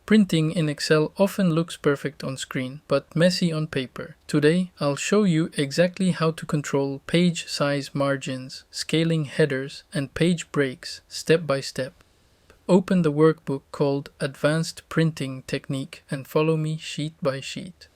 Printing in Excel often looks perfect on screen, but messy on paper. Today, I'll show you exactly how to control page size margins, scaling headers, and page breaks step by step. Open the workbook called Advanced Printing Technique and follow me sheet by sheet.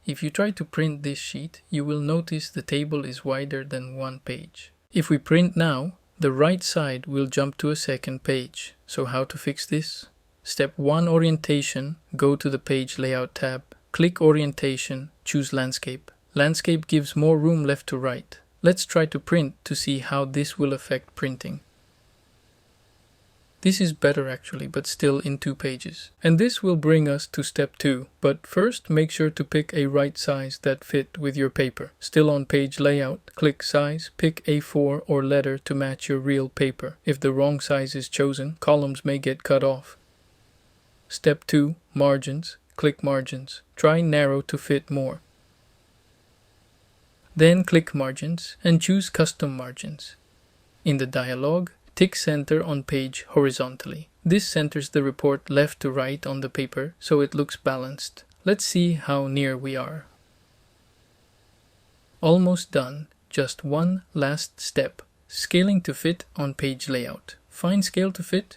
If you try to print this sheet, you will notice the table is wider than one page. If we print now, the right side will jump to a second page. So how to fix this? Step 1, Orientation. Go to the Page Layout tab. Click Orientation, choose Landscape. Landscape gives more room left to right. Let's try to print to see how this will affect printing. This is better actually, but still in 2 pages. And this will bring us to step 2. But first, make sure to pick a right size that fit with your paper. Still on Page Layout, click Size, pick A4 or letter to match your real paper. If the wrong size is chosen, columns may get cut off. Step 2, Margins. Click Margins. Try Narrow to fit more. Then click Margins and choose Custom Margins. In the dialog, tick Center on Page horizontally. This centers the report left to right on the paper, so it looks balanced. Let's see how near we are. Almost done. Just one last step. Scaling to fit on Page Layout. Find Scale to Fit.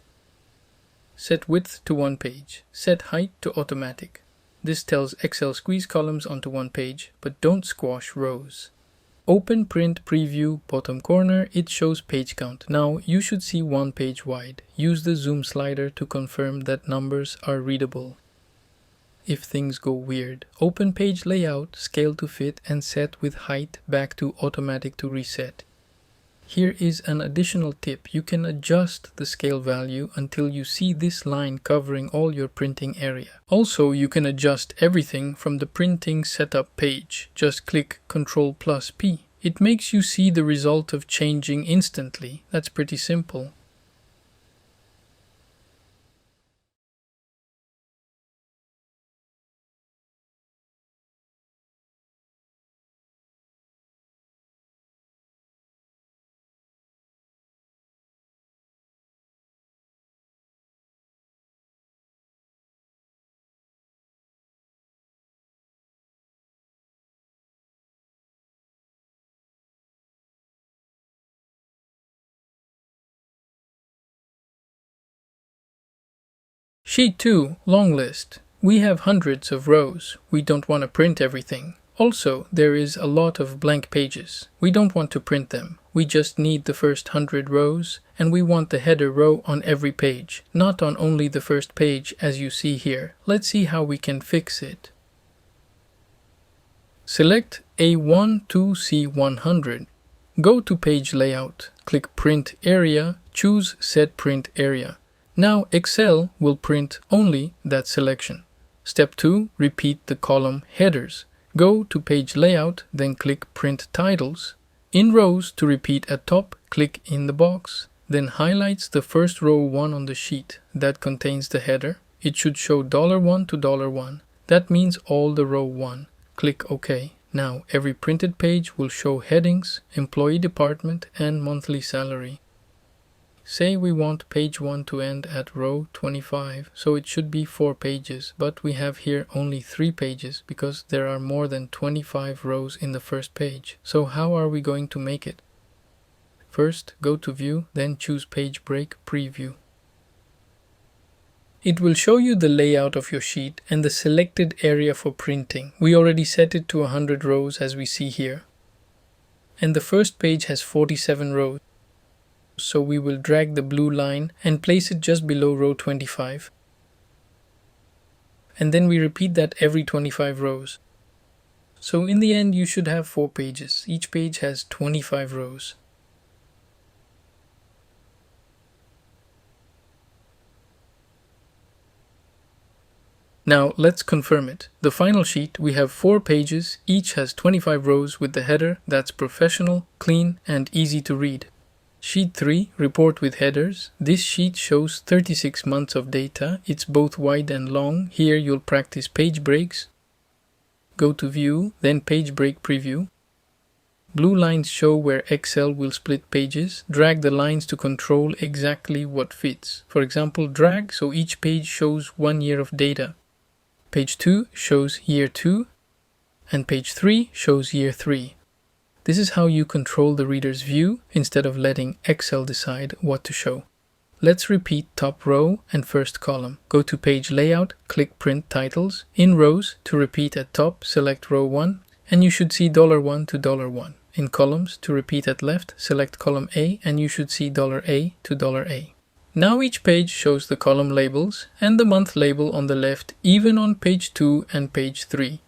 Set width to 1 page. Set height to automatic. This tells Excel squeeze columns onto 1 page, but don't squash rows. Open Print Preview, bottom corner, it shows page count. Now you should see 1 page wide. Use the zoom slider to confirm that numbers are readable. If things go weird, open Page Layout, Scale to Fit, and set with height back to automatic to reset. Here is an additional tip. You can adjust the scale value until you see this line covering all your printing area. Also, you can adjust everything from the printing setup page. Just click Ctrl+P. It makes you see the result of changing instantly. That's pretty simple. Sheet 2, long list. We have hundreds of rows. We don't want to print everything. Also, there is a lot of blank pages. We don't want to print them. We just need the first 100 rows, and we want the header row on every page, not on only the first page as you see here. Let's see how we can fix it. Select A1 to C100. Go to Page Layout. Click Print Area, choose Set Print Area. Now Excel will print only that selection. Step 2, repeat the column headers. Go to Page Layout, then click Print Titles. In rows, to repeat at top, click in the box. Then highlights the first row 1 on the sheet. That contains the header. It should show $1 to $1. That means all the row 1. Click OK. Now every printed page will show headings, employee department, and monthly salary. Say we want page 1 to end at row 25, so it should be 4 pages, but we have here only 3 pages because there are more than 25 rows in the first page. So how are we going to make it? First, go to View, then choose Page Break Preview. It will show you the layout of your sheet and the selected area for printing. We already set it to 100 rows as we see here. And the first page has 47 rows. So we will drag the blue line and place it just below row 25. And then we repeat that every 25 rows. So in the end you should have 4 pages. Each page has 25 rows. Now let's confirm it. The final sheet, we have 4 pages, each has 25 rows with the header that's professional, clean, and easy to read. Sheet 3, Report with Headers. This sheet shows 36 months of data. It's both wide and long. Here you'll practice page breaks. Go to View, then Page Break Preview. Blue lines show where Excel will split pages. Drag the lines to control exactly what fits. For example, drag so each page shows 1 year of data. Page 2 shows year 2, and page 3 shows year 3. This is how you control the reader's view instead of letting Excel decide what to show. Let's repeat top row and first column. Go to page layout, click print titles. In rows, to repeat at top, select row 1, and you should see $1 to $1. In columns, to repeat at left, select column A, and you should see $A to $A. Now each page shows the column labels and the month label on the left, even on page 2 and page 3.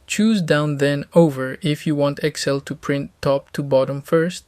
Choose down then over if you want Excel to print top to bottom first.